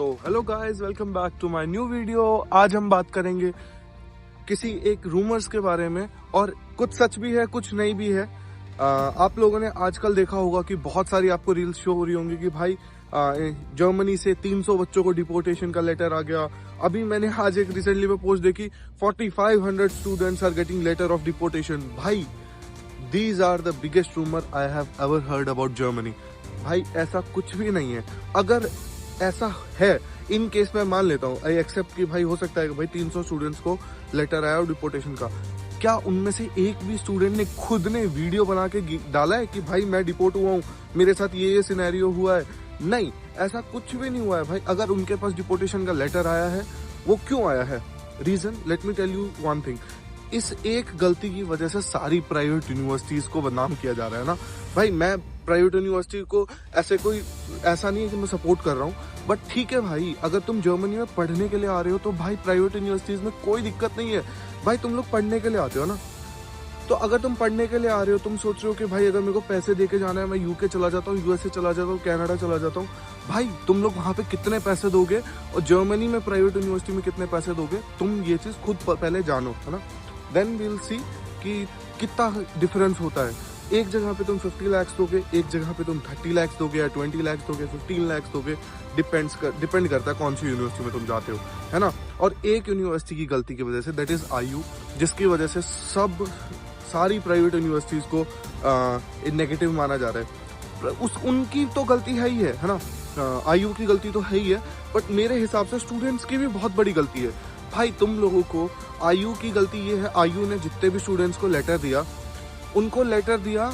तो hello guys, welcome back to my new video. आज हम बात करेंगे किसी एक रूमर्स के बारे में, और कुछ सच भी है कुछ नहीं भी है। आप लोगों ने आजकल देखा होगा कि बहुत सारी आपको रील्स शो हो रही होंगी कि भाई जर्मनी से 300 बच्चों को डिपोर्टेशन का लेटर आ गया। अभी मैंने आज एक रिसेंटली में पोस्ट देखी, 4500 students are getting letter of deportation. भाई these are the biggest rumour I have ever heard about Germany. भाई ऐसा कुछ भी नहीं है। अगर ऐसा है, इन केस में मान लेता हूँ, आई एक्सेप्ट कि भाई हो सकता है कि भाई 300 स्टूडेंट्स को लेटर आया डिपोर्टेशन का, क्या उनमें से एक भी स्टूडेंट ने खुद ने वीडियो बना के डाला है कि भाई मैं डिपोर्ट हुआ हूँ, मेरे साथ ये सिनेरियो हुआ है? नहीं, ऐसा कुछ भी नहीं हुआ है भाई। अगर उनके पास डिपोर्टेशन का लेटर आया है, वो क्यों आया है? Reason, let me tell you one thing. इस एक गलती की वजह से सारी प्राइवेट यूनिवर्सिटीज को बदनाम किया जा रहा है ना भाई। मैं प्राइवेट यूनिवर्सिटी को ऐसा नहीं है कि मैं सपोर्ट कर रहा हूँ, बट ठीक है भाई, अगर तुम जर्मनी में पढ़ने के लिए आ रहे हो तो भाई प्राइवेट यूनिवर्सिटीज में कोई दिक्कत नहीं है भाई। तुम लोग पढ़ने के लिए आते हो ना, तो अगर तुम पढ़ने के लिए आ रहे हो, तुम सोच रहे हो कि भाई अगर मेरे को पैसे दे के जाना है, मैं यूके चला जाता हूँ, यूएसए चला जाता हूँ, कनाडा चला जाता हूँ, भाई तुम लोग वहां पे कितने पैसे दोगे और जर्मनी में प्राइवेट यूनिवर्सिटी में कितने पैसे दोगे, तुम ये चीज खुद पहले जानो, है ना। देन वील सी कि कितना डिफरेंस होता है। एक जगह पे तुम 50 लाख दोगे, एक जगह पे तुम 30 लाख दोगे, या 20 लाख दोगे, 15 लाख दोगे, डिपेंड करता है कौन सी यूनिवर्सिटी में तुम जाते हो, है ना। और एक यूनिवर्सिटी की गलती की वजह से, दैट इज आईयू, जिसकी वजह से सारी प्राइवेट यूनिवर्सिटीज को नेगेटिव माना जा रहा है। उनकी तो गलती है ही है ना। आईयू की गलती तो है ही है, बट मेरे हिसाब से स्टूडेंट्स की भी बहुत बड़ी गलती है भाई। तुम लोगों को आईयू की गलती ये है, आईयू ने जितने भी स्टूडेंट्स को लेटर दिया, उनको लेटर दिया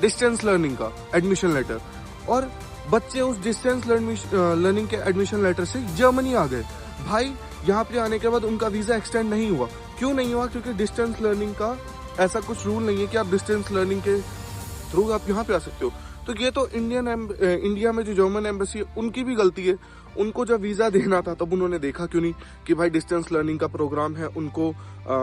डिस्टेंस लर्निंग का एडमिशन लेटर, और बच्चे उस डिस्टेंस लर्निंग के एडमिशन लेटर से जर्मनी आ गए। भाई यहाँ पे आने के बाद उनका वीजा एक्सटेंड नहीं हुआ। क्यों नहीं हुआ? क्योंकि डिस्टेंस लर्निंग का ऐसा कुछ रूल नहीं है कि आप डिस्टेंस लर्निंग के थ्रू आप यहाँ पे आ सकते हो। तो ये तो इंडिया में जो जर्मन एम्बेसी है उनकी भी गलती है। उनको जब वीजा देना था तब उन्होंने देखा क्यों नहीं कि भाई डिस्टेंस लर्निंग का प्रोग्राम है, उनको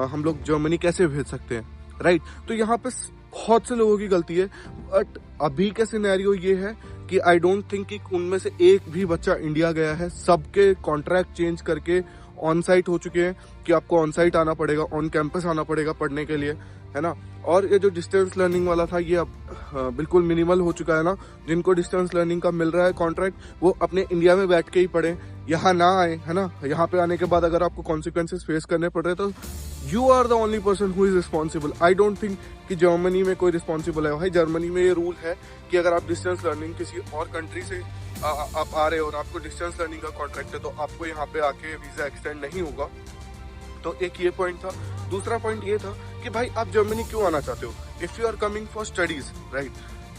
हम लोग जर्मनी कैसे भेज सकते हैं, राइट। तो यहाँ पे बहुत से लोगों की गलती है, बट अभी का सिनेरियो ये है कि आई डोंट थिंक कि उनमें से एक भी बच्चा इंडिया गया है। सबके कॉन्ट्रैक्ट चेंज करके ऑन साइट हो चुके हैं कि आपको ऑन साइट आना पड़ेगा, ऑन कैंपस आना पड़ेगा पढ़ने के लिए, है ना। और ये जो डिस्टेंस लर्निंग वाला था, ये अब बिल्कुल मिनिमल हो चुका है ना। जिनको डिस्टेंस लर्निंग का मिल रहा है कॉन्ट्रैक्ट, वो अपने इंडिया में बैठ के ही पढ़े, यहाँ ना आए, है ना। यहाँ पे आने के बाद अगर आपको कॉन्सिक्वेंसेस फेस करने पड़ रहे, तो you are the only person who is responsible. I don't think कि जर्मनी में कोई रिस्पॉन्सिबल है भाई। जर्मनी में ये रूल है कि अगर आप डिस्टेंस लर्निंग किसी और कंट्री से आप आ रहे हो और आपको डिस्टेंस लर्निंग का कॉन्ट्रैक्ट है, तो आपको यहाँ पे आके वीजा एक्सटेंड नहीं होगा। तो एक ये पॉइंट था। दूसरा पॉइंट ये था कि भाई आप जर्मनी क्यों आना चाहते हो? If you are coming for studies, right.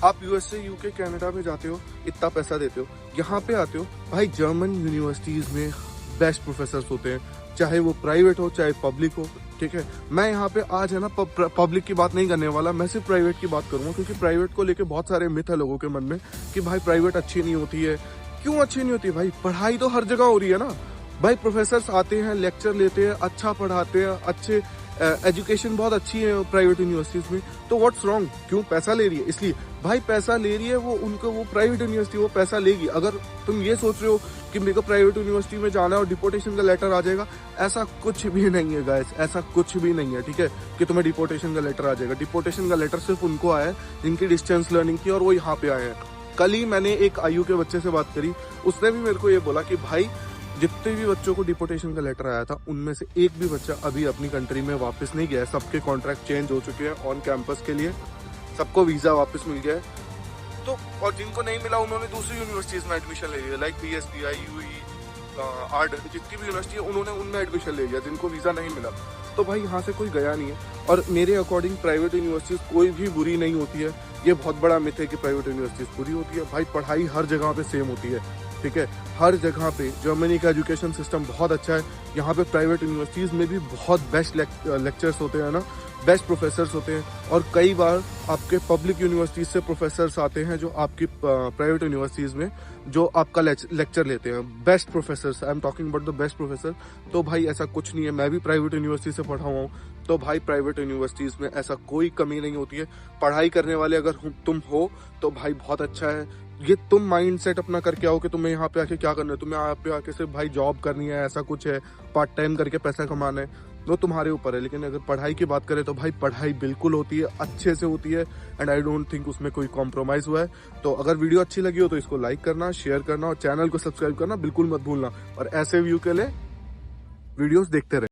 आप यूएसए, यूके, कनाडा में जाते हो, इतना पैसा देते हो, यहाँ पे आते हो, भाई जर्मन यूनिवर्सिटीज में बेस्ट प्रोफेसर होते हैं, चाहे वो प्राइवेट हो चाहे पब्लिक हो, ठीक है। मैं यहाँ पे आज है ना पब्लिक की बात नहीं करने वाला, मैं सिर्फ प्राइवेट की बात करूंगा, क्योंकि प्राइवेट को लेके बहुत सारे मिथ है लोगों के मन में कि भाई प्राइवेट अच्छी नहीं होती है। क्यों अच्छी नहीं होती भाई? पढ़ाई तो हर जगह हो रही है ना भाई। प्रोफेसर्स आते हैं, लेक्चर लेते हैं, अच्छा पढ़ाते हैं, अच्छे एजुकेशन बहुत अच्छी है प्राइवेट यूनिवर्सिटीज में। तो व्हाट्स रॉन्ग? क्यों? पैसा ले रही है इसलिए। भाई पैसा ले रही है वो प्राइवेट यूनिवर्सिटी, वो पैसा लेगी। अगर तुम ये सोच रहे हो कि मेरे को प्राइवेट यूनिवर्सिटी में जाना है और डिपोर्टेशन का लेटर आ जाएगा, ऐसा कुछ भी नहीं है गाइस, ऐसा कुछ भी नहीं है, ठीक है, कि तुम्हें डिपोर्टेशन का लेटर आ जाएगा। डिपोर्टेशन का लेटर सिर्फ उनको आया है जिनकी डिस्टेंस लर्निंग थी और वो यहाँ पे आए हैं। कल ही मैंने एक आयु के बच्चे से बात करी, उसने भी मेरे को ये बोला कि भाई जितने भी बच्चों को डिपोर्टेशन का लेटर आया था, उनमें से एक भी बच्चा अभी अपनी कंट्री में वापस नहीं गया है। सबके कॉन्ट्रैक्ट चेंज हो चुके हैं ऑन कैंपस के लिए, सबको वीजा वापस मिल गया है। तो और जिनको नहीं मिला, उन्होंने दूसरी यूनिवर्सिटीज में एडमिशन ले लिया, लाइक बीएसपी, यूई, आर्ट, जितनी भी यूनिवर्सिटी है उन्होंने उनमें एडमिशन ले लिया जिनको वीजा नहीं मिला। तो भाई यहाँ से कोई गया नहीं है। और मेरे अकॉर्डिंग प्राइवेट यूनिवर्सिटीज कोई भी बुरी नहीं होती है। ये बहुत बड़ा मिथ है कि प्राइवेट यूनिवर्सिटीज बुरी होती है। भाई पढ़ाई हर जगह पे सेम होती है, ठीक है, हर जगह पे। जर्मनी का एजुकेशन सिस्टम बहुत अच्छा है। यहाँ पे प्राइवेट यूनिवर्सिटीज में भी बहुत बेस्ट लेक्चर्स होते हैं ना, बेस्ट प्रोफेसर्स होते हैं। और कई बार आपके पब्लिक यूनिवर्सिटीज से प्रोफेसर्स आते हैं जो आपकी प्राइवेट यूनिवर्सिटीज में जो आपका लेक्चर लेते हैं, best professors. I am talking about the best professor. तो भाई ऐसा कुछ नहीं है। मैं भी प्राइवेट यूनिवर्सिटी से पढ़ा हुआ हूँ, तो भाई प्राइवेट यूनिवर्सिटीज में ऐसा कोई कमी नहीं होती है। पढ़ाई करने वाले अगर तुम हो तो भाई बहुत अच्छा है। ये तुम माइंड सेट अपना करके आओ कि तुम्हें यहाँ पे आके क्या करना है, तुम्हें यहाँ पे आके सिर्फ भाई जॉब करनी है, ऐसा कुछ है, पार्ट टाइम करके पैसा कमाना है, वो तुम्हारे ऊपर है। लेकिन अगर पढ़ाई की बात करें तो भाई पढ़ाई बिल्कुल होती है, अच्छे से होती है, एंड आई डोंट थिंक उसमें कोई कॉम्प्रोमाइज हुआ है। तो अगर वीडियो अच्छी लगी हो तो इसको लाइक करना, शेयर करना और चैनल को सब्सक्राइब करना बिल्कुल मत भूलना। और ऐसे व्यू के लिए वीडियोस देखते रहे।